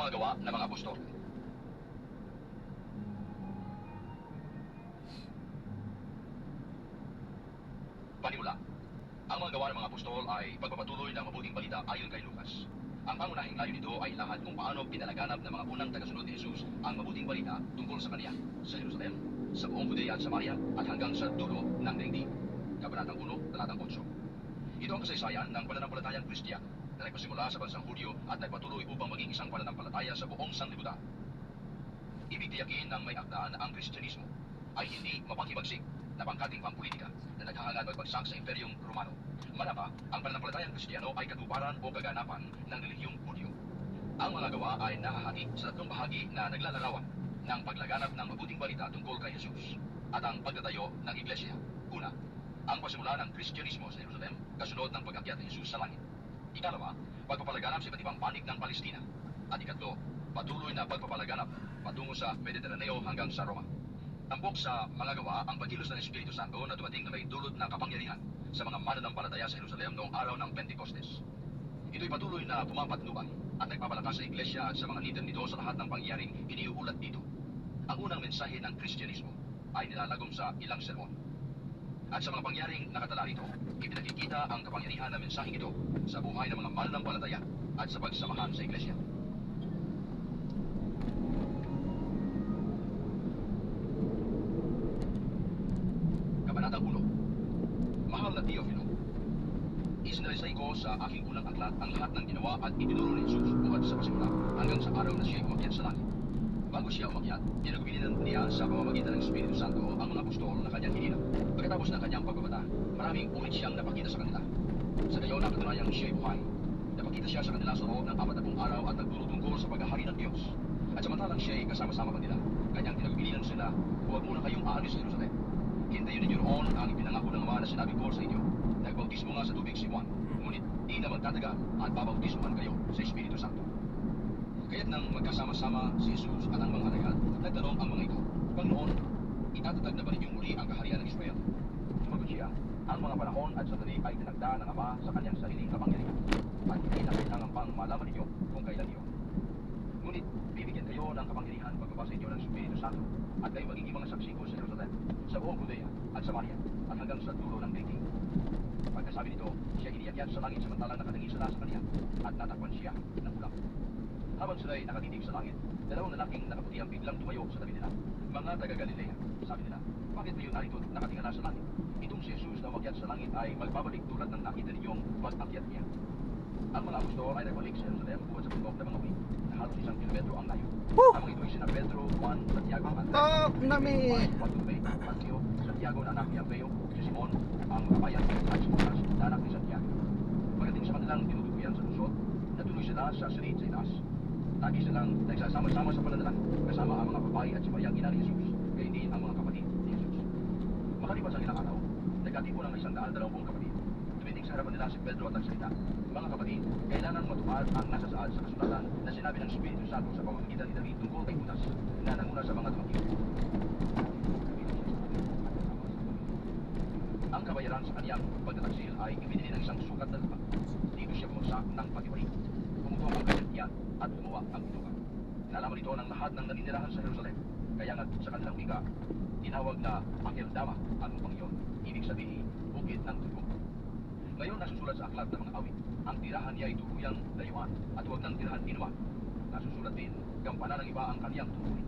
mga gawa ng mga apostol. Panimula, ang mga gawa ng mga apostol ay pagpapatuloy ng mabuting balita ayon kay Lucas. Ang pangunahing layo nito ay lahat kung paano pinalaganap ng mga unang tagasunod ni Jesus ang mabuting balita tungkol sa kanya sa Jerusalem, sa buong Judea at Samaria at hanggang sa dulo ng daigdig. Kabanatang 1, talatang 8. Ito ang kasaysayan ng pananampalatayang Kristiyano na nagpasimula sa bansang Hudyo at nagpatuloy upang maging isang pananampalataya sa buong sanlibutan. Ibig tiyakin ng may akda na ang Kristyanismo ay hindi mapanghibagsik na pangkating pampolitika na naghahangad magbagsak sa Imperyong Romano. Manapa, ang pananampalatayang Kristiyano ay katuparan o kaganapan ng relihiyong Hudyo. Ang mga gawa ay nahahati sa tatlong bahagi na naglalarawan ng paglaganap ng mabuting balita tungkol kay Jesus at ang pagtatayo ng Iglesia. Una, ang pasimula ng Kristyanismo sa Jerusalem kasunod ng pag-akyat ni Jesus sa langit. Ikalawa, pagpapalaganap sa iba't ibang panig ng Palestina. At ikatlo, patuloy na pagpapalaganap patungo sa Mediteraneo hanggang sa Roma. Tampok sa mga gawa ang pagkilos ng Espiritu Santo na dumating na may dulot na kapangyarihan sa mga mananampalataya sa Jerusalem noong araw ng Pentecostes. Ito'y patuloy na pumapatnubang at nagpapalakas sa Iglesia at sa mga leader nito sa lahat ng pangyayaring iniuulat dito. Ang unang mensahe ng Kristyanismo ay nilalagom sa ilang sermon. At sa mga pangyaring nakatala rito, ipinakikita ang kapangyarihan ng mensaheng ito sa buhay ng mga mananampalataya at sa pagsamahan sa Iglesia. Kabanatang 1. Mahal na Teofilo, isinalaysay ko sa aking unang aklat ang lahat ng ginawa at itinuro ni Jesus buhat sa pasimula hanggang sa araw na siya umakyat sa langit. Bago siya umakyat, pinagbilinan niya sa pamamagitan ng Espiritu Santo ang mga apostol na kanyang hinilang. Pagkatapos ng kanyang pagbabata, maraming ulit siyang napakita sa kanila. Sa gayon na katunayang siya'y buhay. Napakita siya sa kanila sa loob ng 40 araw at nagturo tungkol sa paghahari ng Diyos. At samantalang siya'y kasama-sama kanila, kanyang pinagbilinan sila, huwag muna kayong aalis sa Jerusalem. Hintayin ninyo roon ang ipinangako ng Ama na sinabi ko sa inyo. Nagbautismo nga sa tubig si Juan, ngunit di na magtatagal at babautismohan kayo sa Espiritu Santo. Kaya't nang magkasama-sama si Jesus at ang mga alagad, nagtanong ang mga ito, Panginoon, itatatag na ba ninyong muli ang kaharian ng Israel? Sumagot siya, ang mga panahon at sandali ay tinagda ng Ama sa kanyang sariling kapangyarihan, at hindi na kailangan pang malaman ninyo kung kailan iyon. Ngunit bibigyan kayo ng kapangyarihan pagbaba sa inyo ng Espiritu Santo, at kayo magiging mga saksi ko sa Jerusalem, sa buong Judea at Samaria, at hanggang sa dulo ng daigdig. Pagkasabi nito, siya iniakyat sa langit samantalang nakatingin sila sa kanya, at natakpan siya ng ulam. Habang sila'y nakatitig sa langit, dalawang lalaking nakaputi ang biglang tumayo sa tabi nila. Mga taga-Galilea, sabi nila, bakit kayo narito nakatingala sa langit? Itong si Jesus na umakyat sa langit ay magbabalik tulad ng nakita ninyong pag-akyat niya. Ang mga apostol ay nagbalik sa Jerusalem buwan sa bundok ng mga uwi, na halos 1 kilometro ang layo. Ang mga ito ay sina Pedro, Juan, Santiago, Andres, Bartolome, Mateo, Santiago na anak ni Alfeo, si Simon, ang kabayan, at si Judas na anak ni Santiago. Pagdating sa kanilang tinutukuyan sa lusot, natuloy sila sa silid sa itaas. Lagi silang nagsasama-sama sa pananalangin, kasama ang mga babae at si Maria ina ni Jesus, kaya din ang mga kapatid ni Jesus. Makalipas ang ilang araw, nagkatipo ng 120 kapatid. Tumiting sa harapan nila si Pedro at nagsalita, mga kapatid, kailangan matupad ang nasasaad sa kasulatan na sinabi ng Espiritu Santo sa pamamagitan ni David tungkol kay Judas na nanguna sa mga tumakip. Ang kabayaran sa kanyang pagtataksil ay ibinili ng isang sukat na lupa. Dito siya bumagsak ng patiwari. Kumukuha ang kanyang tiyan at gumawa ang bitukan. Nalaman ito ng lahat ng naninirahan sa Jerusalem. Kaya nga sa kanilang wika, tinawag na Akeldama ang lupang iyon. Ibig sabihin, bukid ng dugo. Ngayon nasusulat sa aklat ng mga awit, ang tirahan niya ay tuluyang layuan at huwag ng tirahan inuman. Nasusulat din, gampanan ng iba ang kaniyang tuturin.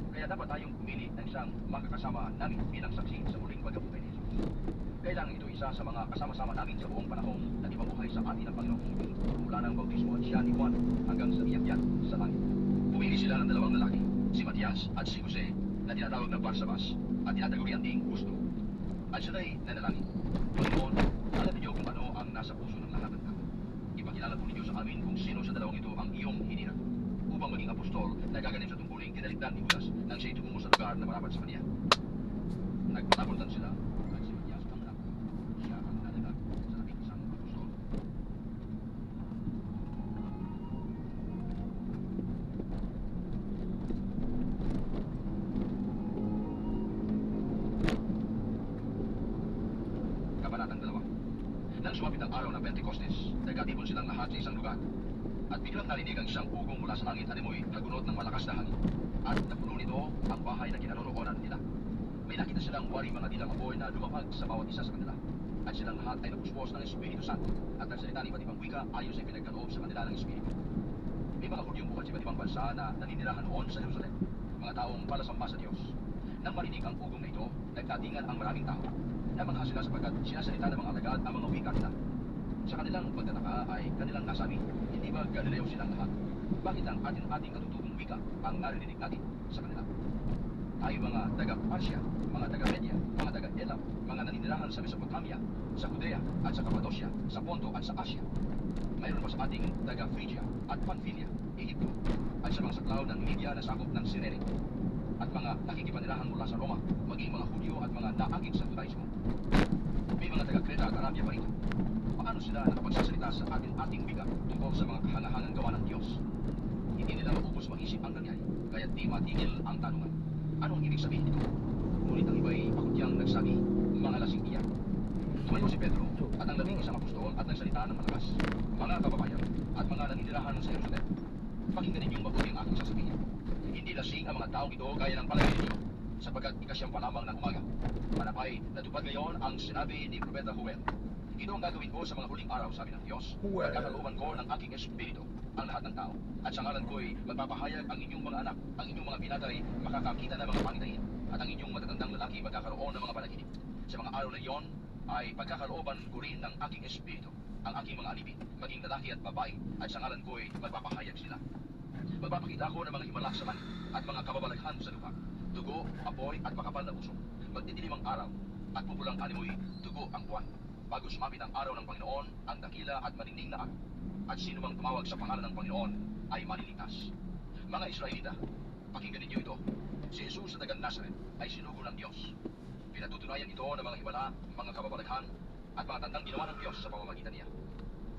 Kaya dapat tayong pumili ng isang makakasama namin bilang saksi sa muling pagkabuhay ni Jesus. Kailangan ito isa sa mga kasama-sama namin sa buong panahon na ipabuhay sa atin ng Panginoong Jesus mula ng bautismo at siya ni Juan hanggang sa iyakyat sa langit. Pumili sila ng dalawang lalaki, si Matias at si Jose, na tinatawag ng Barsabas at tinatagurian ding Gusto. At sila'y nanalangin, Panginoon, alam niyo kung ano ang nasa puso ng lahat ng tao. Ipakilala po ninyo sa amin kung sino sa dalawang ito ang iyong hinirang upang maging apostol na gaganin sa tungkuling tinaligdan ni Judas nang siya tumungo sa lugar na marapat sa kanya. Nagpatapuntan sila at si Matias ang anak. Siya ang nalalag sa labing isang apostol. Kabanatang 2. Nang sumapit ang araw ng Pentecostes, nagkatipon silang lahat sa isang lugar. At biglang narinig ang isang ugong mula sa langit at imoy nagunot ng malakas na hangin. At napuno nito ang bahay na kinaroroonan nila. May nakita silang waring mga dilang apoy na lumapag sa bawat isa sa kanila. At silang lahat ay napuspos ng Espiritu Santo at nagsalita ng iba't ibang wika ayon sa ipinagkaloob sa kanila ng Espiritu. May mga Hudyong bukod sa iba't ibang bansa na naninirahan noon sa Jerusalem, mga taong palasamba sa Diyos. Nang marinig ang ugong na ito, nagdatingan ang maraming tao. Namangha sila sapagkat sinasalita ng mga alagad ang mga wika nila. Sa kanilang pagtataka ay kanilang nasabi, hindi ba Galileo silang lahat? Bakit ang ating katutubong wika ang naririnig natin sa kanila? Tayo mga taga-Parsia, mga taga-Media, mga taga-Elam, mga naninirahan sa Mesopotamia, sa Judea at sa Cappadocia, sa Ponto at sa Asia. Mayroon pa sa ating taga-Phrygia at Pamphylia, Egypto, at sa mga saklaw ng Lydia na sakop ng Cyrene, at mga nakikipanirahan mula sa Roma, maging mga Hudyo at mga naakit sa Judaismo. May mga taga-Creta at Arabia pa rito. Paano sila nakapagsasalita sa ating wika tungkol sa mga kahangahangang gawa ng Diyos? Hindi nila maubos mag-isip ang nangyari, kaya di matigil ang tanungan. Ano ang ibig sabihin nito? Ngunit ang iba'y pakutyang nagsabi, mga lasing iyak. Tumayo si Pedro at ang labing isang apostol at nagsalita ng malakas. Mga kababayan at mga naninirahan sa Jerusalem, pakinggan ninyong mabuti ang aking sasabihin. Hindi lasing ang mga taong ito gaya ng palagay ninyo, sapagkat ikasyam pa lamang ng umaga. Manapay, natupad ngayon ang sinabi ni Propeta Joel. Ito ang gagawin ko sa mga huling araw, sabi ng Diyos. Pagkakalooban ko ng aking espiritu ang lahat ng tao. At sa ngalan ko'y magpapahayag ang inyong mga anak, ang inyong mga binatay, makakakita ng mga pangitain, at ang inyong matatandang lalaki magkakaroon ng mga panaginip. Sa mga araw na iyon, ay pagkakalooban ko rin ng aking espiritu, ang aking mga alipin, maging lalaki at babae, at sa ngalan ko'y magpapahayag sila. Magpapakita ako ng mga himala sa langit, at mga kababalaghan sa lupa, dugo, apoy, at makapal na usok. Magdidilim ang araw, at pupulang animoy, dugo ang buwan. Bago sumapit ang araw ng Panginoon, ang dakila at maningning na araw. At sino mang tumawag sa pangalan ng Panginoon ay maliligtas. Mga Israelita, pakinggan ninyo ito. Si Jesus sa taga Nazaret ay sinugo ng Diyos. Pinatutunayan ito ng mga himala, mga kababalaghan, at mga tandang ginawa ng Diyos sa pamamagitan niya.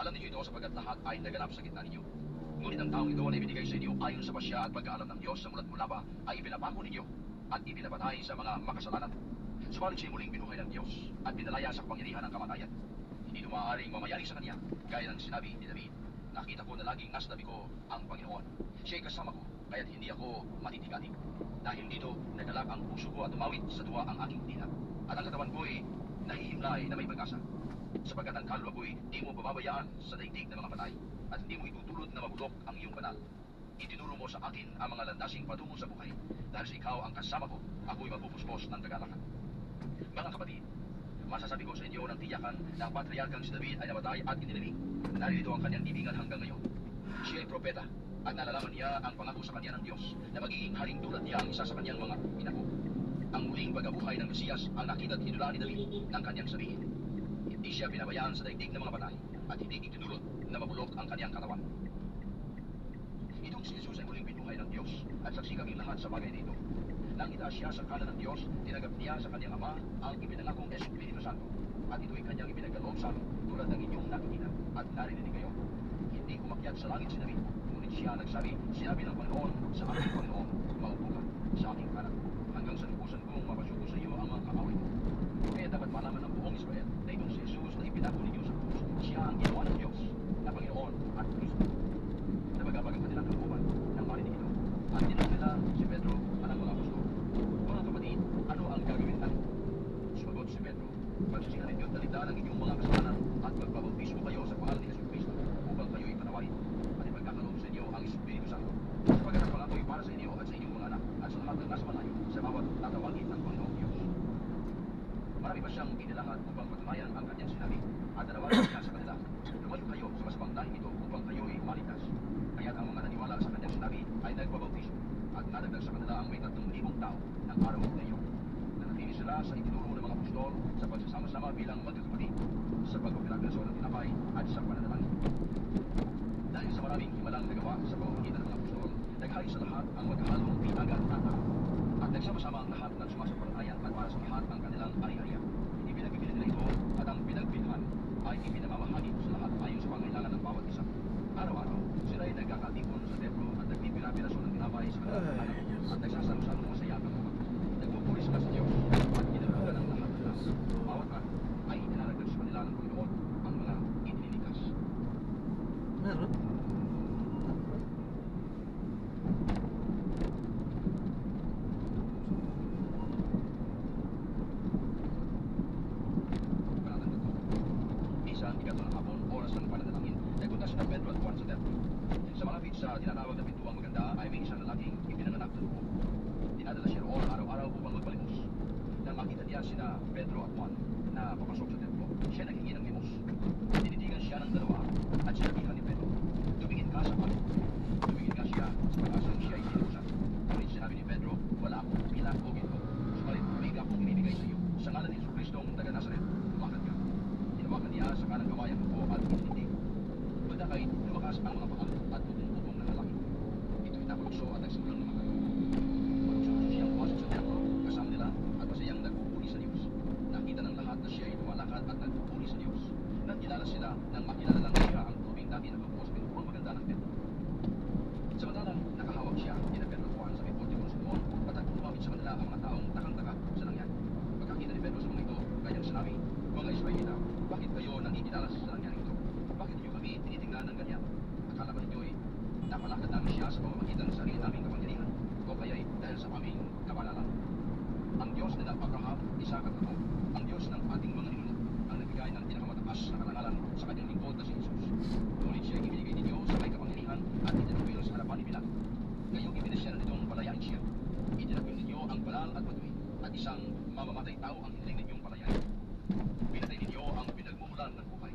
Alam ninyo ito sapagkat lahat ay naganap sa gitna ninyo. Ngunit ang taong ito na ibinigay sa inyo ayon sa pasya at pagkaalam ng Diyos sa mulat mula pa ay ipinapako ninyo at ipinapatay sa mga makasalanan. Subalit siya muling binuhay ng Diyos at pinalaya sa kapangyarihan ng kamatayan. Hindi ito maaaring mamayari sa kanya, gaya ng sinabi ni David. Nakita ko na laging nasa tabi ko ang Panginoon. Siya'y kasama ko, kaya't hindi ako matitigati. Dahil dito, nagalak ang puso ko at tumawid sa tuwa ang aking dila. At ang katawan ko'y nahihimlay na may pag-asa. Sapagkat ang kaluluwa ko'y di mo pababayaan sa daigdig ng mga patay, at hindi mo itutulod na mabulok ang iyong banal. Itinuro mo sa akin ang mga landasing patungo sa buhay. Dahil sa ikaw ang kasama ko, ako'y mapupuspos ng kagalakan. Mga kapatid, masasabi ko sa inyo ng tiyakan na ang patriarkang si David ay namatay at inilimik. Narito ang kanyang ibingan hanggang ngayon. Siya ay propeta at nalalaman niya ang pangako sa kanya ng Diyos na magiging haring tulad niya ang isa sa kanyang mga inako. Ang muling pagkabuhay ng Mesiyas ang nakita at hinula ni David ng kanyang sabihin. Hindi siya pinabayaan sa daigdig ng mga patay at hindi itinulot na mabulok ang kanyang katawan. Itong si Jesus ay muling binuhay ng Diyos at saksi kaming lahat sa bagay nito. Nang itaas siya sa kanan ng Diyos, tinagap niya sa kanyang Ama ang ipinangakong Espiritu Santo. At ito'y kanyang ipinagkaloob sa amin, tulad ng inyong nakikita at narinig kayo. Hindi umakyat sa langit si David, ngunit siya nagsabi, sinabi ng Panginoon sa aking Panginoon, maupo ka sa aking kanan, hanggang sa lubusan kong mapasuko sa iyo ang mga kaaway mo. Kaya dapat malaman ng buong Israel na itong si Jesus na ipinako ninyo sa krus, siya ang ginawa ng Diyos na Panginoon at Kristo. Nabagabag ang kanilang kalooban nang marinig ito. At tinanong nila si Pedro at ang mga apostol, mga kapatid, ano ang gagawin natin? Sumagot si Pedro, pagsisihan ninyo at talita ng inyong mga kasalanan at magpabautismo kayo sa pangalan ni Jesucristo upang kayo'y panawarin at ipagkakaloob sa inyo ang Espiritu Santo. Sapagkat ang pangako'y para sa inyo at sa inyong mga anak at sa lahat ng nasa malayo sa bawat tatawagin ng Panginoong Diyos. Marami pa siyang inilahat upang patunayan ang kanyang sinabi at nanawagan niya sa kanila, lumayo kayo sa masamang dahil ito upang kayo'y maligtas. Kaya't ang mga naniwala sa kanyang sinabi ay nagpabautismo at nadagdag sa kanila ang may 3,000 tao ng araw na iyon. Nanatili sila sa itinuro ng mga apostol sa pagsasama-sama bilang magkakapatid, sa pagpapilaglaso ng tinapay at sa pananalangin. Dahil sa maraming himalang nagawa sa pamamagitan ng mga apostol, naghari sa lahat ang maghahalong biagan at araw. At nagsama-sama ang lahat ng sumasampalataya at para sa lahat ang kanilang ari-arian. Ipinagbibili nila ito at ang pinagbilhan ay ipinamamahagi sa lahat ayon sa pangailangan ng bawat isa. Araw-araw, sila ay nagkakatipon sa templo at nagpipira-piraso ng tinapay sa kanilang tahanan at nagsasalo-salong masaya at mga. Nagpupuri sila sa Diyos at ginagawa ng lahat ng lahat. Bawat araw ay itinaragdag sa kanila ng Panginoon ang mga inililigtas. Meron? sina Pedro at Juan sa templo. Sa malapit sa tinatawag na pintuang maganda ay may isang lalaking ipinanganak na dugo. Dinadala siya roon araw-araw upang magpalimos. Nang makita niya sina Pedro at Juan na papasok sa templo, siya naghingi ng limos. Tinitigan siya ng dalawa at sinabihan ni Pedro, "Tumingin ka sa akin." Tumingin ka siya sa pag-asang siya ay tinusan. Ngunit sinabi ni Pedro, "Wala akong pila o ginto. Subalit may akong ibibigay sa iyo. Sa ngalan ni Jesucristong taga Nazaret, lumakad ka." Hinawakan niya sa kanang kamay ang upo at itindig. Pagdakay, lumakas ang mga paa at upong-upong ng lalaki. Ito'y napalukso at nagsimulang lumakad. Malukso siyang pumasok sa templo, kasama nila at masayang nagpupuri sa Diyos. Nakita ng lahat na siya ay lumalakad at nagpupuri sa Diyos. Nang kilala sila, nang makilala lang siya ang tubing dati na lubos pinupong maganda ng templo. Samantalang nakahawak siya ni Pedro at Juan sa may portiko ng Simon, patagpong lumapit sa kanila ang mga taong takang-taka sa nangyari. Pagkakita ni Pedro sa mga ito, kanyang sinabi, "Mga Israelita, bakit kayo nangigidalas sa nangyari ito? Bakit niyo kami tinitingnan ng ganyan? Akala ba ninyo'y napalakad namin siya sa pamamagitan ng sarili naming kapangyarihan? O kaya'y dahil sa aming kabanalan? Ang Diyos nila Abraham, Isaac at Jacob, ang Diyos ng ating mga ninuno, ang nagbigay ng pinakamataas na karangalan sa kanyang lingkod na si Jesus. Ngunit siya ay ibinigay ninyo sa may kapangyarihan at itinagwil sa harapan ni Pilato. Ngayong ipinasya na nitong palayain siya. Itinagwil ninyo ang banal at matuwid at isang mamamatay tao ang hindi ninyong palayain. Pinatay ninyo ang pinagmumulan ng buhay.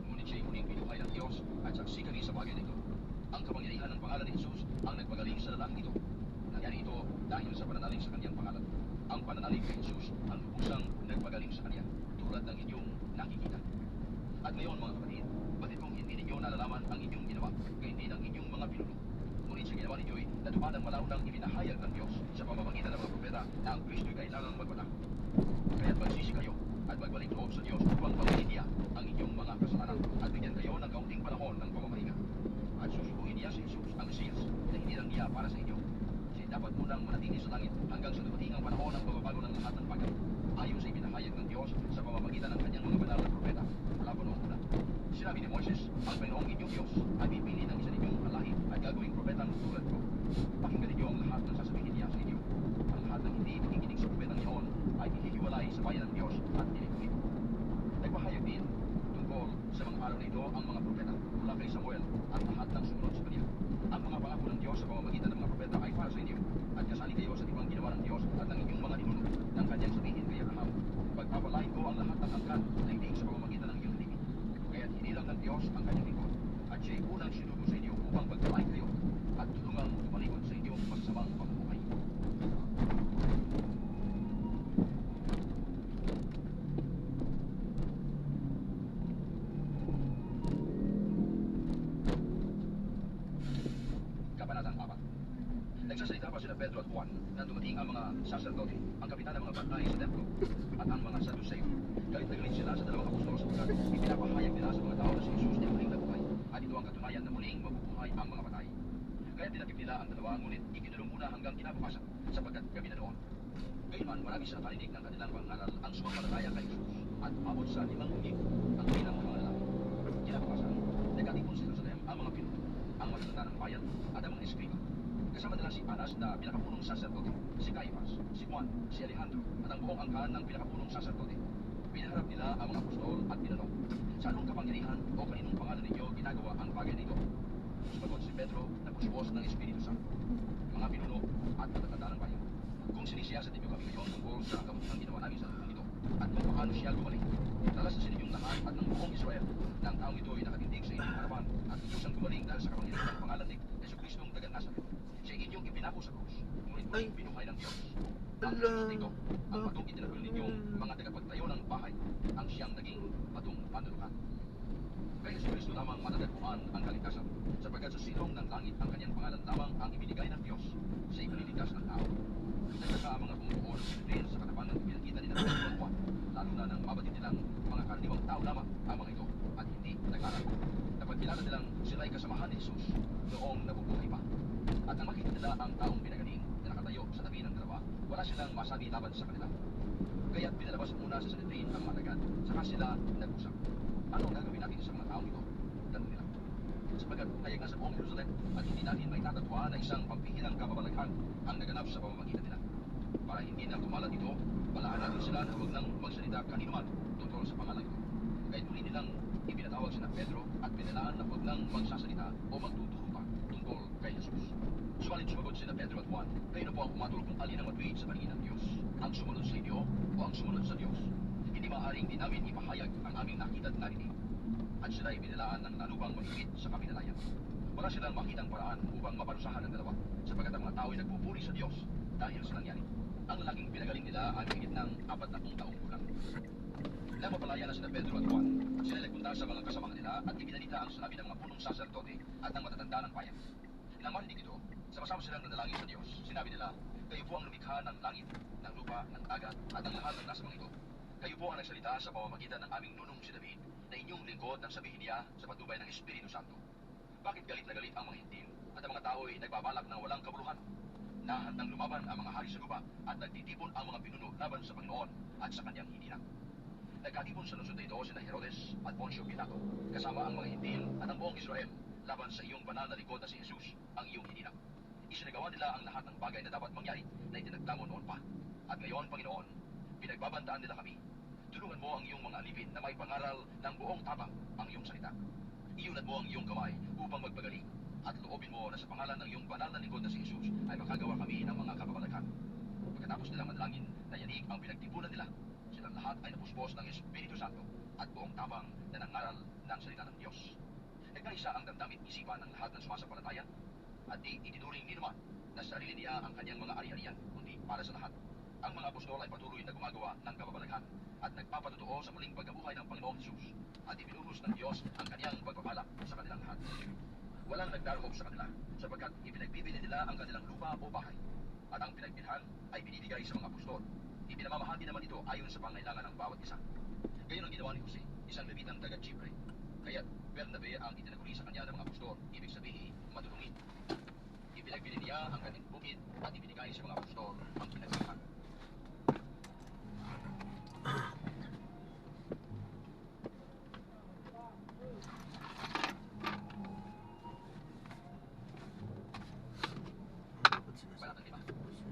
Ngunit siya'y muling binuhay ng Diyos at saksi kami sa bagay nito. Ang kapangyarihan ng pangalan ni Jesus ang nagpagaling sa lalaking ito. Nangyari ito dahil sa pananalig sa kanyang pangalan. Ang pananalig kay Jesus ang lubusang nagpagaling sa kanya, tulad ng inyong nakikita. At ngayon mga kapatid, batid kong hindi ninyo nalalaman ang inyong ginawa, kaya hindi ng inyong mga pinuno. Ngunit sa ginawa ninyo'y natupad ang malaunang ibinahayag ng Diyos sa pamamagitan ng mga propeta na ang Kristo'y kailangang magpatang. Kaya't magsisi kayo at magbalik loob sa Diyos upang pagpiliin niya ang inyong mga kasalanan at bigyan kayo ng kaunting panahon ng pamamahinga. At susubuhin niya si Jesus ang Mesiyas na hindi lang niya para sa inyo. Siya dapat munang manatili sa langit hanggang sa dumating ang panahon ng pagbabago ng lahat ng bagay. Ayon sa ibinahayag ng Diyos sa pamamagitan ng kanyang mga banal na propeta mula pa noong una. Sinabi ni Moises, ang Panginoong inyong Diyos ay pipili ng isa ninyong kalahi at gagawing propetang tulad ko. Pakinggan ninyo ang lahat ng sasabihin niya sa inyo. Ang lahat ng hindi nakikinig sa propetang iyon ay ihihiwalay sa bayan ng Diyos at dinipunin. Nagpahayag din tungkol sa mga araw na ito ang mga propeta mula kay Samuel at lahat ng sumunod sa kanya. Ang mga pangako ng Diyos sa pamamagitan ng mga propeta ay para sa inyo at kasali kayo sa ibang ginawa ng Diyos at ng inyong mga ninuno ng kanyang sabihin kay Abraham. Pagpapalain ko ang lahat ng angkan na hindi sa pamamagitan ng iyong limit. Kaya't hinilang ng Diyos ang kanyang lingkod at siya'y unang sinugo sa inyo upang pagpalain kayo at tulungang tumalikod sa inyong masasamang pamumuhay. Kabanatang 4. Nagsasalita pa sina Pedro at Juan na dumating ang mga saserdote, ang kapitan ng mga bantay sa templo, at ang mga Saduceo. Galit na galit sila sa dalawang apostol sapagkat ipinapahayag nila sa mga tao na si Jesus ay muling nabuhay, at ito ang katunayan na muling mabubuhay ang mga patay. Kaya tinakip nila ang dalawa, ngunit ikinulong muna hanggang kinabukasan, sapagkat gabi na noon. Gayunman, marami sa kaninig ng kanilang pangaral ang sumampalataya kay Jesus, at abot sa 5,000 ang bilang ng mga lalaki. Kinabukasan, nagkatipon sa Jerusalem ang mga pinuno, ang matatanda ng bayan, at ang mga eskriba. Kasama nila si Anas na pinakapunong saserdote, si Caiphas, si Juan, si Alejandro, at ang buong angkan ng pinakapunong saserdote. Pinaharap nila ang mga apostol at tinanong, "Sa anong kapangyarihan o kaninong pangalan ninyo ginagawa ang bagay nito?" Sumagot si Pedro na pusbos ng Espiritu Santo. "Mga pinuno at matatanda ng bayan, kung sinisiyasat ninyo kami ngayon tungkol sa kabutihang ginawa namin sa lupang ito, at kung paano siya gumaling, nalasasin ninyong lahat at ng buong Israel na ang taong ito ay nakatindig sa inyong harapan at kusang gumaling dahil sa kapangyarihan ng pangalan ni Jesucristong taga Nazaret. Siya inyong ipinako sa krus, ngunit muling binuhay ng Diyos. Ang Jesus nito, ang patong itinagul ninyong mga tagapagtayo ng bahay, ang siyang naging patong panlulukan. Kay Jesucristo lamang matatagpuan ang kaligtasan, sapagkat sa silong ng langit ang kanyang pangalan lamang ang ibinigay ng Diyos sa ipagliligtas ng tao. Nagtaka ang mga bumubuo ng Pilipin sa katapan ng pinakita ni Pedro at Juan, lalo na ng mabatid nilang mga karaniwang tao lamang ang mga ito at hindi nag-aral. Napagkilala nilang sila'y kasamahan ni Jesus noong nabubuhay pa. At nang makita nila ang taong pinagaling na nakatayo sa tabi ng dalawa, wala silang masabi laban sa kanila. Kaya't pinalabas muna sa Sanhedrin ang mga alagad, saka sila nag-usap. Ano ang gagawin natin sa mga taong ito? Tanong nila. Sapagkat hayag na sa buong Jerusalem at hindi natin may natatwa na isang pampihilang kababalaghan ang naganap sa pamamagitan nila. Para hindi na kumalat ito, balaan natin sila na huwag nang magsalita kaninuman tungkol sa pangalan ito. Kahit uli nilang ipinatawag sina Pedro at pinilaan na huwag nang magsasalita o magtuturo pa tungkol kay Jesus. Subalit sumagot sina Pedro at Juan, kayo na po ang pumatol kung alin ang matuwid sa paningin ng Diyos, ang sumunod sa inyo o ang sumunod sa Diyos. Hindi maaaring di namin ipahayag ang aming nakita at narinig. At sila ipinilaan ng lalubang mahigit sa kapinalayan. Wala silang makitang paraan upang maparusahan ang dalawa, sapagkat ang mga tao ay nagpupuri sa Diyos dahil sa nangyari. Ang lalaking pinagaling nila ay higit ng 40 taong gulang. Nang mapalaya na sina Pedro at Juan, sila nagpunta sa mga kasamahan nila at ibinalita ang sinabi ng mga punong saserdote at ng matatanda ng bayan. Nang marinig ito, sama-sama silang nanalangin sa Diyos. Sinabi nila, kayo po ang lumikha ng langit, ng lupa, ng dagat, at ang lahat ng nasa mga ito. Kayo po ang nagsalita sa pamamagitan ng aming nunong si David, na inyong lingkod nang sabihin niya sa patnubay ng Espiritu Santo. Bakit galit na galit ang mga hintil at ang mga tao ay nagbabalak ng walang kabuluhan? Nahandang lumaban ang mga hari sa lupa at nagtitipon ang mga pinuno laban sa Panginoon at sa kanyang hinilang. Nagkatipon sa lungsod na ito sina Herodes at Poncio Pilato, kasama ang mga hintil at ang buong Israel laban sa iyong banal na lingkod na si Jesus, ang iyong hinilang. Isinagawa nila ang lahat ng bagay na dapat mangyari na itinagdamo noon pa. At ngayon, Panginoon, pinagbabantaan nila kami. Tulungan mo ang iyong mga alipin na may pangaral ng buong tapang ang iyong salita. Iunat mo ang iyong kamay upang magpagaling at loobin mo na sa pangalan ng iyong banal na lingkod na si Jesus ay makagawa kami ng mga kababalaghan. Pagkatapos nilang manalangin na yanig ang pinagtipunan nila, silang lahat ay napuspos ng Espiritu Santo at buong tapang na nangaral ng salita ng Diyos. Nagkaisa ang damdamin isipan ng lahat ng sumasampalataya at di itinuring ni naman na sarili niya ang kanyang mga ari-arian, kundi para sa lahat. Ang mga apostol ay patuloy na gumagawa ng kababalaghan at nagpapatotoo sa muling pagkabuhay ng Panginoong Jesus at ibinuhos ng Diyos ang kanyang pagpapala sa kanilang lahat. Walang nagdarhob sa kanila sapagkat ipinagbibili nila ang kanilang lupa o bahay at ang pinagbilhan ay binibigay sa mga apostol. Ipinamamahagi naman ito ayon sa pangailangan ng bawat isa. Gayon ang ginawa ni Jose, isang Levitang taga Chipre. Kaya't Bernabe ang itinaguri sa kanya ng mga apostol, ibig sabihin, matulungin. Ipinagbili niya ang kanyang bukid at ibinigay sa mga apostol ang pinagbilhan.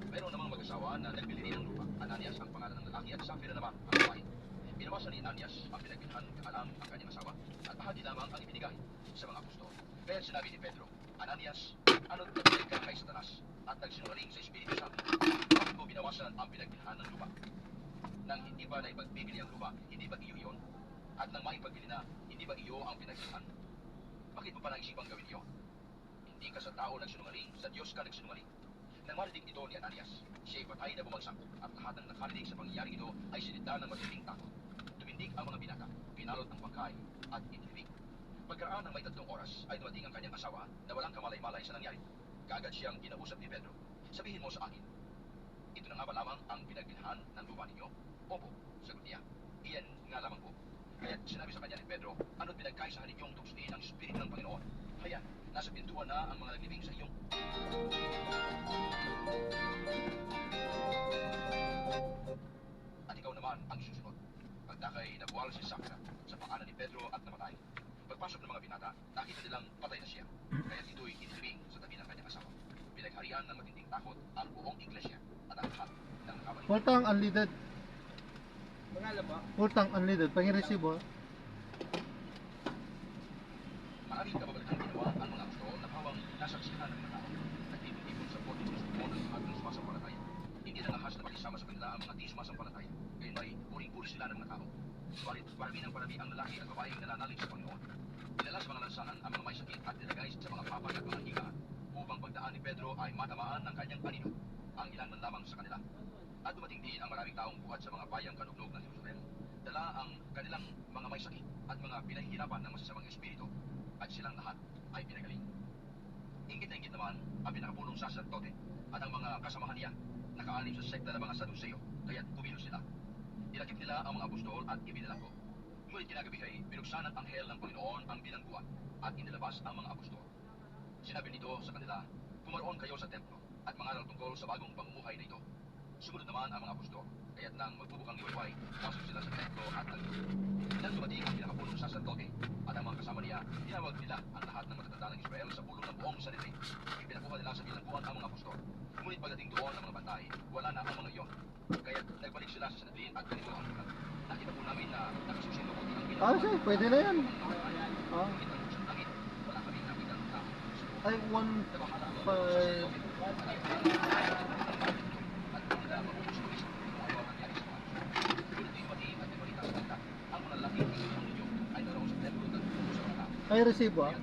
Mayroon namang mag-asawa na nagbili rin ng lupa. Ananias ang pangalan ng lalaki at Safira naman ang babae. Binawasan ni Ananias ang pinagbilhan alam ang kanyang asawa at bahagi lamang ang ibinigay sa mga apostol. Kaya sinabi ni Pedro, Ananias, ano't nagbilig ka kay Satanas at nagsinungaling sa Espiritu Santo? Bakit mo binawasan ang pinagbilhan ng lupa? Nang hindi ba na ipagbibili ang lupa, hindi ba iyo yun? At nang maipagbili na, hindi ba iyo ang pinagbilhan? Bakit mo pa naisipang gawin iyon? Hindi ka sa tao nagsinungaling, sa Diyos ka nagsinungaling. Nang marinig ito ni Ananias, siya'y patay na bumagsak at lahat ng nakarinig sa pangyayaring ito ay sinita ng matinding takot. Tumindig ang mga binata, pinalot ang bangkay at inilibing. Pagkaraan ng may 3 oras ay dumating ang kanyang asawa na walang kamalay-malay sa nangyari. Kaagad siyang kinausap ni Pedro, sabihin mo sa akin, ito na nga ba lamang ang pinagbilhan ng lupa ninyo? Opo, sagot niya. Iyan nga lamang po. Kaya't sinabi sa kanya ni Pedro, ano't pinagkaisahan ninyong tukstiin ang Espiritu ng Panginoon? Kaya, nasa pintuan na ang mga naglibing sa iyong. At ikaw naman ang susunod. Pagdakay nabuwal si Safira sa paanan ni Pedro at namatay. Pagpasok ng mga binata, nakita nilang patay na siya. Kaya ito'y inilibing sa tabi ng kanyang asawa. Pinagharian ng matinding takot ang buong iglesia at ang lahat ng nakabalik. Utang unleaded. Pangalan ba? Utang unleaded. Pangiresibo. Maraming kababalaghan ginawa ang mga apostol na hawang nasaksihan ng mga tao. Nagtipon-tipon sa porte ng sumo ng lahat ng sumasampalataya. Hindi na lahas na makisama sa kanila ang mga di sumasampalataya. Kaya may puring-puri sila ng mga tao. Subalit, parami ng parami ang lalaki at babaeng nananalig sa Panginoon. Dinala sa mga lansangan ang mga may sakit at nilagay sa mga papan at mga higaan upang pagdaan ni Pedro ay matamaan ng kanyang panino, ang ilan man lamang sa kanila. At dumating din ang maraming taong buhat sa mga bayang kanugnog ng Jerusalem. Dala ang kanilang mga may sakit at mga pinahihirapan ng masasamang espiritu at silang lahat ay pinagaling. Ingit na ingit naman ang pinakapunong saserdote at ang mga kasamahan niya nakaalim sa sekta ng mga Saduseo, kaya't kumilos sila. Dinakip nila ang mga apostol at ibinalanggo. Ngunit kinagabi ay binuksan ng anghel ng Panginoon ang bilangguan at inilabas ang mga apostol. Sinabi nito sa kanila, pumaroon kayo sa templo at mangaral tungkol sa bagong pamumuhay na ito. Sumunod naman ang mga apostol, kaya't nang magbubukang liwayway, pasok sila sa templo at nagturo. Nang dumating ang pinakapunong saserdote at ang mga kasama niya, tinawag nila ang lahat ng matatanda ng Israel sa pulong ng buong Sanhedrin. Ipinakuha nila sa bilangguan ang mga apostol. Ngunit pagdating doon ng mga bantay, wala na ang mga iyon. Kaya nagbalik sila sa Sanhedrin at ganito ang ulat. Nakita po namin na nakasusinuot ang Sige, pwede na yan. Ah, ay, 1.5. Ay, resibo ah.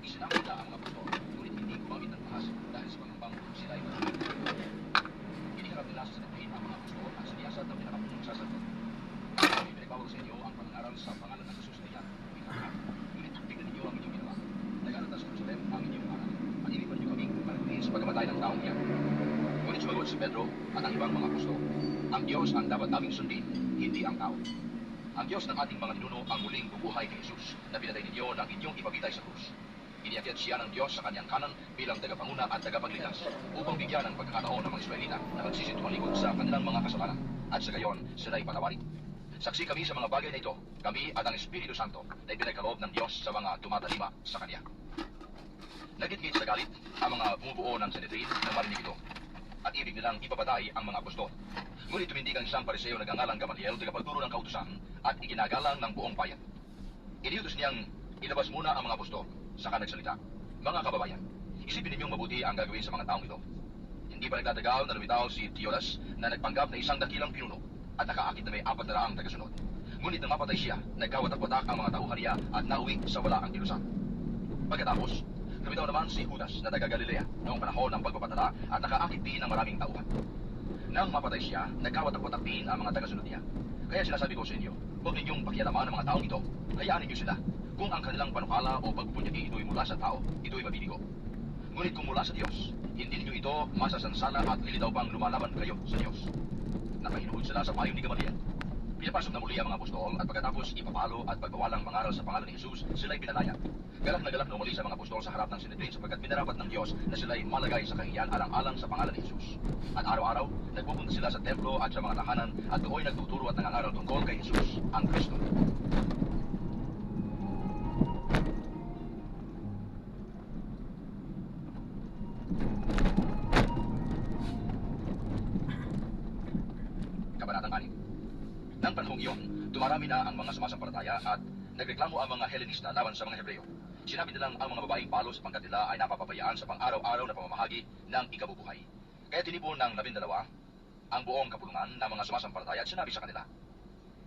Isinakita ang mga pastor, ngunit hindi gumamit ng ahas dahil sa pangambang sila ay maraming. Iniharap nila sa Sanhedrin ang mga pastor at siniyasat ng pinakapunong sacerdote. Kami pinagbawal sa inyo ang pangangaral sa pangalan ng Jesus na iyan. Ngunit tignan ninyo ang inyong ginawa. Naganatas sa Jerusalem ang inyong aral. At inipan niyo kaming managbihin sa pagkamatay ng taong iyan. Ngunit sumagot si Pedro at ang ibang mga apostol, ang Diyos ang dapat naming sundin, hindi ang tao. Ang Diyos ng ating mga ninuno ang muling bubuhay kay Jesus na pinatay ninyo ng inyong ipabitay sa krus. Iniakyat siya ng Diyos sa kanyang kanan bilang tagapanguna at tagapagligtas upang bigyan ng pagkakataon ng mga Israelita na magsisitumalikod sa kanilang mga kasalanan at sa gayon sila'y patawarin. Saksi kami sa mga bagay na ito, kami at ang Espiritu Santo na ipinagkaloob ng Diyos sa mga tumatalima sa Kanya. Nagitgit sa galit ang mga bumubuo ng Sanhedrin na marinig ito at ibig nilang ipapatay ang mga apostol. Ngunit tumindig ang isang pariseo na gangalang Gamaliel, tagapagturo ng kautusan at iginagalang ng buong bayan. Iniutos niyang ilabas muna ang mga apostol, saka nagsalita, "Mga kababayan, isipin ninyong mabuti ang gagawin sa mga taong ito. Hindi pa nagtatagal na lumitaw si Teodas na nagpanggap na isang dakilang pinuno at nakaakit na may 400 tagasunod. Ngunit nang mapatay siya, nagkawatak-watak ang mga tauhan niya at nauwi sa wala ang kilusan. Pagkatapos, lumitaw naman si Judas na taga Galilea noong panahon ng pagpapatala at nakaakit din ng maraming tauhan. Nang mapatay siya, nagkawatak-watak din ang mga tagasunod niya. Kaya sinasabi ko sa inyo, huwag ninyong pakialaman ang mga taong ito. Hayaan ninyo sila. Kung ang kanilang panukala o pagpupunyagi ito'y mula sa tao, ito'y mabibigo. Ngunit kung mula sa Diyos, hindi ninyo ito masasansala at lilitaw pang lumalaban kayo sa Diyos." Napahinuod sila sa payo ni Gamaliel. Pinapasok na muli ang mga apostol at pagkatapos ipapalo at pagbawalang mangaral sa pangalan ni Jesus, sila'y pinalaya. Galak na umali sa mga apostol sa harap ng Sanhedrin sapagkat minarapat ng Diyos na sila'y malagay sa kahiyan alang-alang sa pangalan ni Jesus. At araw-araw, nagpupunta sila sa templo at sa mga tahanan at doon nagtuturo at nangangaral tungkol kay Jesus, ang Kristo. Kabanatang 6. Nang panahong iyon, dumarami na ang mga sumasampalataya at nagreklamo ang mga Helenista laban sa mga Hebreo. Sinabi nilang ang mga babaeng palos sapagkat nila ay napapabayaan sa pang-araw-araw na pamamahagi ng ikabubuhay. Kaya tinipon ng 12 ang buong kapulungan ng mga sumasampalataya at sinabi sa kanila,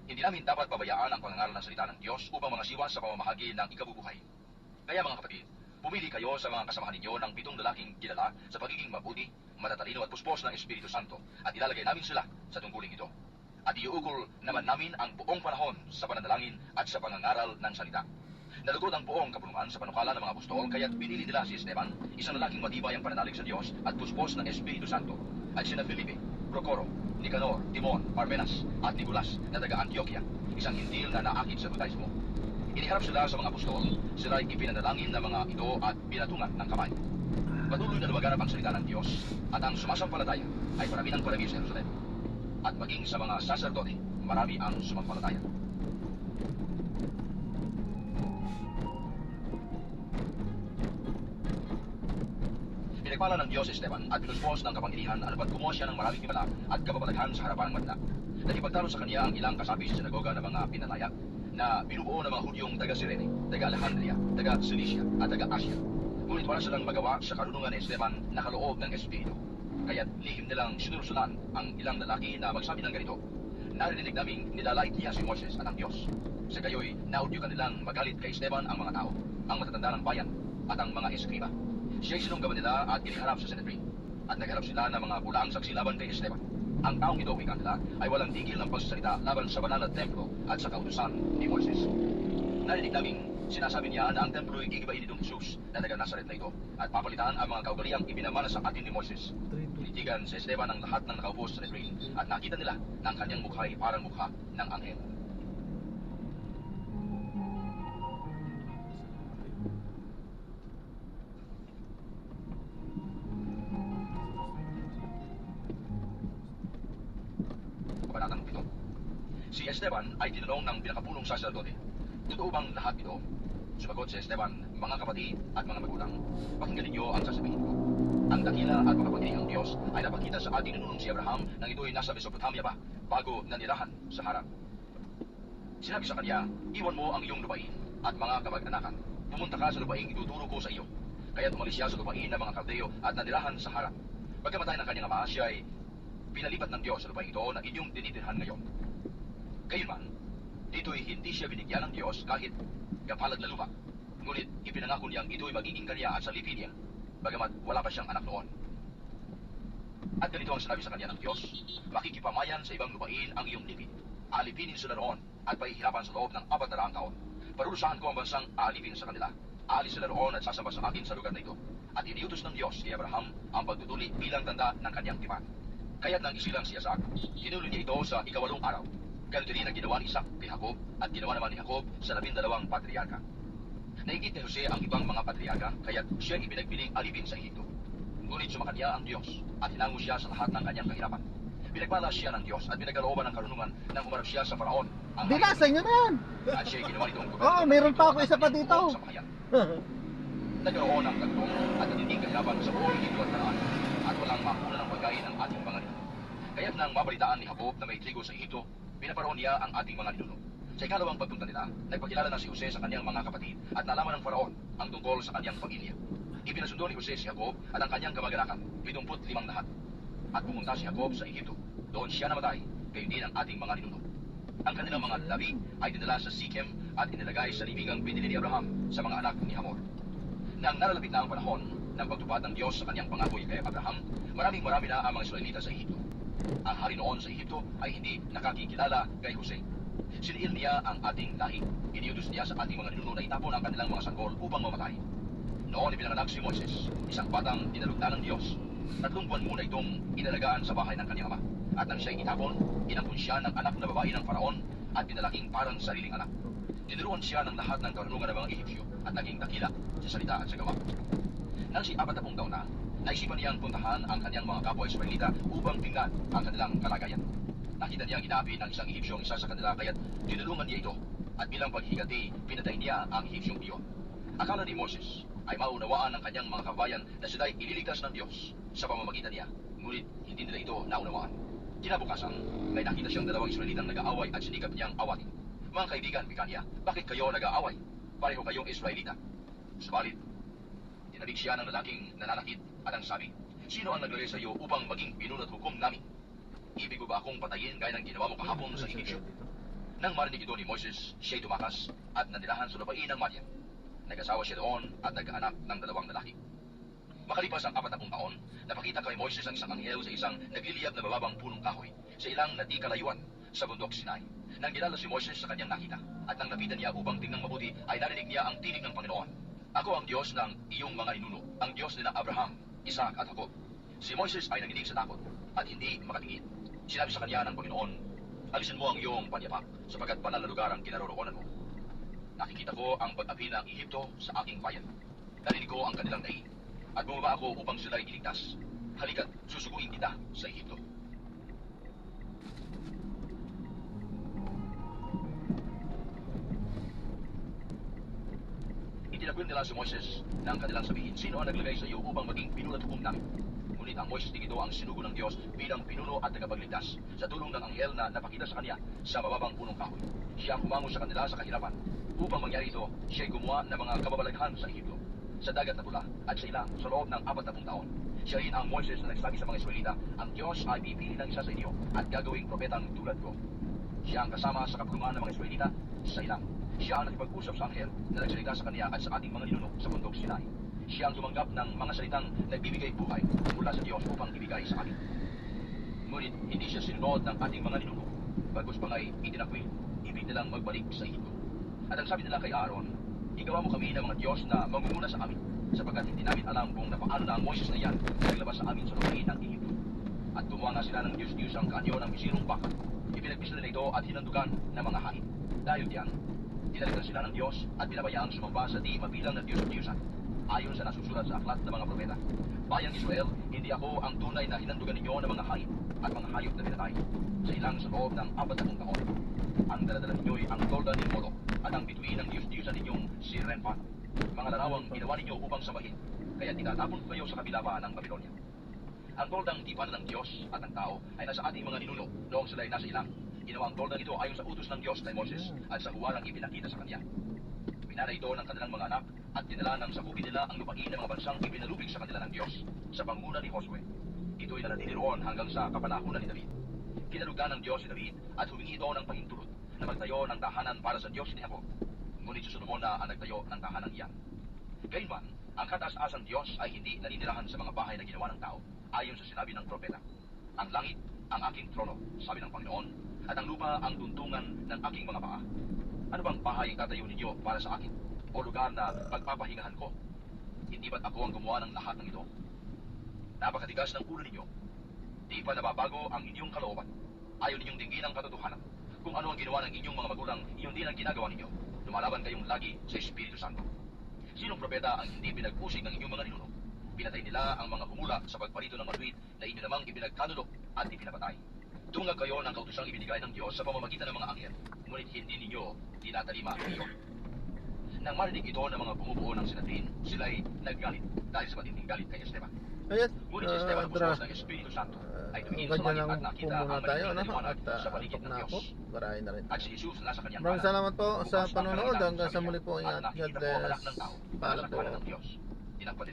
"Hindi namin dapat pabayaan ang pangangaral ng salita ng Diyos upang mga siwas sa pamamahagi ng ikabubuhay. Kaya mga kapatid, pumili kayo sa mga kasamahan ninyo ng 7 lalaking kilala sa pagiging mabuti, matatalino at puspos ng Espiritu Santo at ilalagay namin sila sa tungkuling ito. At iuukol naman namin ang buong panahon sa pananalangin at sa pangangaral ng salita." Nalugod ang buong kapulungan sa panukala ng mga apostol, kaya't pinili nila si Esteban, isang lalaking matibay ang pananalig sa Diyos at puspos ng Espiritu Santo, at sina Felipe, Procoro, Nicanor, Timon, Parmenas, at Nicolas na taga Antioquia, isang hintil na naakit sa Judaismo. Iniharap sila sa mga apostol, sila ay ipinanalangin ng mga ito at pinatungan ng kamay. Patuloy na lumaganap ang salita ng Diyos, at ang sumasampalataya ay parami ng parami sa Jerusalem. At maging sa mga saserdote, marami ang sumampalataya. Pinagpala ng Diyos si Esteban at pinuspos ng kapangyarihan ano pat kumuha siya ng maraming himala at kababalaghan sa harapan ng madla. Nagipagtalo sa kaniya ang ilang kasapi sa sinagoga ng mga pinalaya na binubuo ng mga Hudyong taga Cirene, taga Alejandria, taga Cilicia at taga Asia. Ngunit wala silang magawa sa karunungan ni Esteban na kaloob ng Espiritu. Kaya't lihim nilang sinurusulan ang ilang lalaki na magsabi ng ganito, "Narinig naming nilalait niya si Moses at ang Diyos." Sa gayoy, naudyukan nilang magalit kay Esteban ang mga tao, ang matatanda ng bayan at ang mga eskriba. Siya'y sinunggaban nila at iniharap sa Sanhedrin. At nagharap sila ng mga bulaang saksi laban kay Esteban. Ang taong ito, wika nila, ay walang tigil ng pagsasalita laban sa banal na templo at sa kautusan ni Moises. Narinig naming sinasabi niya na ang templo ay gigibain nitong Jesus na taga Nazaret na ito at papalitan ang mga kaugaliang ipinamana sa atin ni Moises. Tinitigan sa Esteban ang lahat ng nakaupo sa Sanhedrin at nakita nila na ang kanyang mukha ay parang mukha ng anghel. Kabanatang 7. Si Esteban ay tinanong ng pinakapulong saserdote, "Totoo bang lahat ito?" Sumagot si Esteban, "Mga kapatid at mga magulang, pakinggan ninyo ang sasabihin ko. Ang dakila at makapangyarihang Diyos ay napakita sa ating ninunong si Abraham nang ito'y nasa Mesopotamia pa, bago nanirahan sa Haran. Sinabi sa kanya, iwan mo ang iyong lupain at mga kamag-anakan. Pumunta ka sa lupain ituturo ko sa iyo. Kaya't umalis siya sa lupain ng mga Kaldeo at nanirahan sa Haran. Pagkamatay ng kanyang ama, siya ay pinalipat ng Diyos sa lupain ito na inyong tinitirhan ngayon. Gayunman, dito'y hindi siya binigyan ng Diyos kahit kapalad na lupa. Ngunit ipinangako niyang ito'y magiging kanya at salipin niya, bagamat wala pa siyang anak noon. At ganito ang sinabi sa kanya ng Diyos, makikipamayan sa ibang lupain ang iyong lipid. Alipinin sila roon at pahihirapan sa loob ng 400 taon. Parurusahan ko ang bansang aalipin sa kanila. Aalis sila roon at sasamba sa akin sa lugar na ito. At iniutos ng Diyos kay Abraham ang pagtutuli bilang tanda ng kanyang tipan. Kaya't nang isilang si Isaac, hinulo niya ito sa 8 araw. Ganito rin ang ginawa ni Isaac kay Jacob at ginawa naman ni Jacob sa 12 patriarka. Nainggit ni Jose ang ibang mga patriarka, kaya't siya ipinagpiling alipin sa Ehipto. Ngunit sumakanya ang Diyos at hinango siya sa lahat ng kanyang kahirapan. Pinagpala siya ng Diyos at pinagkalooban ng karunungan nang humarap siya sa Faraon. Ang Binasa nyo na yan. at siya'y ginawa nitong Oo, meron pa ako isa pa dito. Sa bahayan. Nagkaroon ng tagtong at natinding kahirapan sa buong Ehipto at Kanaan at walang makuna ng pagkain ng ating mga ninuno. Kaya't nang mabalitaan ni Jacob na may trigo sa Ehipto, pinaparoon niya ang ating mga ninuno. Sa ikalawang pagpunta nila, nagpakilala na si Jose sa kanyang mga kapatid at nalaman ng Faraon ang tungkol sa kanyang pamilya. Ipinasundo ni Jose si Jacob at ang kanyang kamag-anakan, 75 lahat. At pumunta si Jacob sa Ehipto. Doon siya namatay, gayon din ang ating mga ninuno. Ang kanilang mga labi ay dinala sa Sikhem at inilagay sa libigang binili ni Abraham sa mga anak ni Hamor. Nang nalalapit na ang panahon ng pagtupad ng Diyos sa kanyang pangako kay Abraham, marami na ang mga Israelita sa Ehipto. Ang hari noon sa Ehipto ay hindi nakakikilala kay Jose. Siniil niya ang ating lahi. Iniutos niya sa ating mga ninuno na itapon ang kanilang mga sanggol upang mamatay. Noon ipinanganak si Moises, isang batang dinalugdan ng Diyos. 3 buwan muna itong inalagaan sa bahay ng kanyang ama. At nang siya'y itapon, inampun siya ng anak na babae ng Faraon at pinalaking parang sariling anak. Tinuruan siya ng lahat ng karunungan ng mga Ehipsyo at naging dakila sa salita at sa gawa. Nang si 40 taon na, naisipan niyang puntahan ang kanyang mga kapwa Israelita upang tingnan ang kanilang kalagayan. Nakita niyang inaapi ng isang Ehipsyong isa sa kanila kaya't tinulungan niya ito at bilang paghihigati, pinatay niya ang Ehipsyong iyon. Akala ni Moses ay maunawaan ng kanyang mga kabayan na sila'y ililigtas ng Diyos sa pamamagitan niya, ngunit hindi nila ito naunawaan. Kinabukasan, may nakita siyang 2 Israelitang nag-aaway at sinikap niyang awatin. Mga kaibigan, wika niya, bakit kayo nag-aaway? Pareho kayong Israelita. Subalit, tinabig siya ng lalaking nananakit at ang sabi, sino ang naglagay sa iyo upang maging pinunot hukom namin? Ibig ko ba akong patayin gaya ng ginawa mo kahapon sa Ehipsyo? Nang marinig ito ni Moses, siya'y tumakas at nanirahan sa lupain ng Madian. Nag-asawa siya doon at nagkaanak ng 2 lalaki. Makalipas ang 40 taon, napakita kay Moises ang isang anghel sa isang nagliliyab na bababang punong kahoy sa ilang di kalayuan sa bundok Sinai. Nang kilala si Moises sa kanyang nakita at nang lapitan niya upang tingnan mabuti ay narinig niya ang tinig ng Panginoon. Ako ang Diyos ng iyong mga ninuno, ang Diyos nila Abraham, Isaac at Jacob. Si Moises ay nanginig sa takot at hindi makatingin. Sinabi sa kanya ng Panginoon, alisin mo ang iyong panyapak sapagkat banal na lugar ang kinaroroonan mo. Nakikita ko ang pag-api ng Ehipto sa aking bayan. Narinig ko ang kanilang daig at bumaba ako upang sila'y iligtas. Halika't susuguin kita sa Ehipto. Itinakwil nila si Moises na ang kanilang sabihin, sino ang naglagay sa iyo upang maging pinuno at hukom namin? Ngunit ang Moises din ito ang sinugo ng Diyos bilang pinuno at tagapagligtas sa tulong ng anghel na napakita sa kanya sa mababang punong kahoy. Siya ang humango sa kanila sa kahirapan. Upang mangyari ito, siya'y gumawa ng mga kababalaghan sa Ehipto, sa dagat na pula at sa ilang sa loob ng 40 taon. Siya rin ang Moises na nagsabi sa mga Israelita, ang Diyos ay pipili ng isa sa inyo at gagawing propetang tulad ko. Siya ang kasama sa kapulungan ng mga Israelita sa ilang. Siya ang nakipag-usap sa anghel na nagsalita sa kanya at sa ating mga ninuno sa bundok Sinai. Siya ang tumanggap ng mga salitang nagbibigay buhay mula sa Diyos upang ibigay sa amin. Ngunit hindi siya sinunod ng ating mga ninuno. Bagkus pa nga'y itinakwil, ibig nilang magbalik sa Ehipto. At ang sabi nila kay Aaron, igawa mo kami ng mga Diyos na mamumuna sa amin, sapagkat hindi namin alam kung napaano na ang Moises na yan na naglabas sa amin sa lupain ng Ehipto. At gumawa nga sila ng Diyos-Diyos ang kanyo ng misirong baka. Ipinagpisa nila ito at hinandugan ng mga hain. Dahil diyan, tinalitan sila ng Diyos at pinabayaang sumamba sa di mabilang na Diyos-Diyosan. Ayon sa nasusulat sa aklat ng mga propeta, Bayang Israel, hindi ako ang tunay na hinandugan ninyo ng mga hain at mga hayop na pinatay sa ilang sa loob ng 40 taon. Ang daladala ninyo'y ang Jordan ni Molo at ang bituin ng Diyos-Diyosan ninyong si Renfan. Mga larawang ginawa ninyo upang samahin, kaya tinatapon ko kayo sa kabila pa ng Babylonia. Ang toldang tipan ng Diyos at ng tao ay nasa ating mga ninuno noong sila'y nasa ilang. Ginawa ang tolda nito ayon sa utos ng Diyos kay Moses at sa huwarang ipinakita sa kanya. Pinanay ito ng kanilang mga anak at dinala ng sakupin nila ang lupain ng mga bansang ipinalubig sa kanila ng Diyos sa pangunguna ni Josue. Ito'y nanatili roon hanggang sa kapanahunan ni David. Kinalugan ng Diyos si David at humingi ito ng pahintulot na magtayo ng tahanan para sa Diyos ni Jacob. Ngunit si Solomon na ang nagtayo ng tahanan iyan. Gayunman, ang kataas-asang Diyos ay hindi naninirahan sa mga bahay na ginawa ng tao, ayon sa sinabi ng propeta. Ang langit ang aking trono, sabi ng Panginoon, at ang lupa ang tuntungan ng aking mga paa. Ano bang bahay ang tatayo ninyo para sa akin? O lugar na pagpapahingahan ko? Hindi ba't ako ang gumawa ng lahat ng ito? Napakatigas ng ulo ninyo. Di pa nababago ang inyong kalooban. Ayaw ninyong dinggin ang katotohanan. Kung ano ang ginawa ng inyong mga magulang, iyon din ang ginagawa ninyo. Lumalaban kayong lagi sa Espiritu Santo. Sinong propeta ang hindi pinag-usig ng inyong mga ninuno? Pinatay nila ang mga humula sa pagparito ng matuwid na inyo namang ipinagkanulo at ipinapatay. Tungag kayo ng kautosang ibinigay ng Diyos sa pamamagitan ng mga anghel, ngunit hindi ninyo tinatalima iyon. Nang marinig ito ng mga bumubuo ng sinatin, sila'y naggalit dahil sa matinding galit kay Esteban. Ayan, Ngunit si Esteban pustos ng Espiritu Santo ay tumingin sa ganyan langit lang at po nakita muna ang tayo, maliit na ano? liwanag At sa paligid tapos ng na Diyos. ako. Barahin na rin. At si Jesus nasa kanyang Maraming kanan. salamat po sa Bukas ang panonood. kalangitan, Hanggang sa sabi muli niya, po. at Ingat. God nakikita ko ang anak bless. ng tao, Paalam nasa kanan po. ng Diyos. Tinagpatid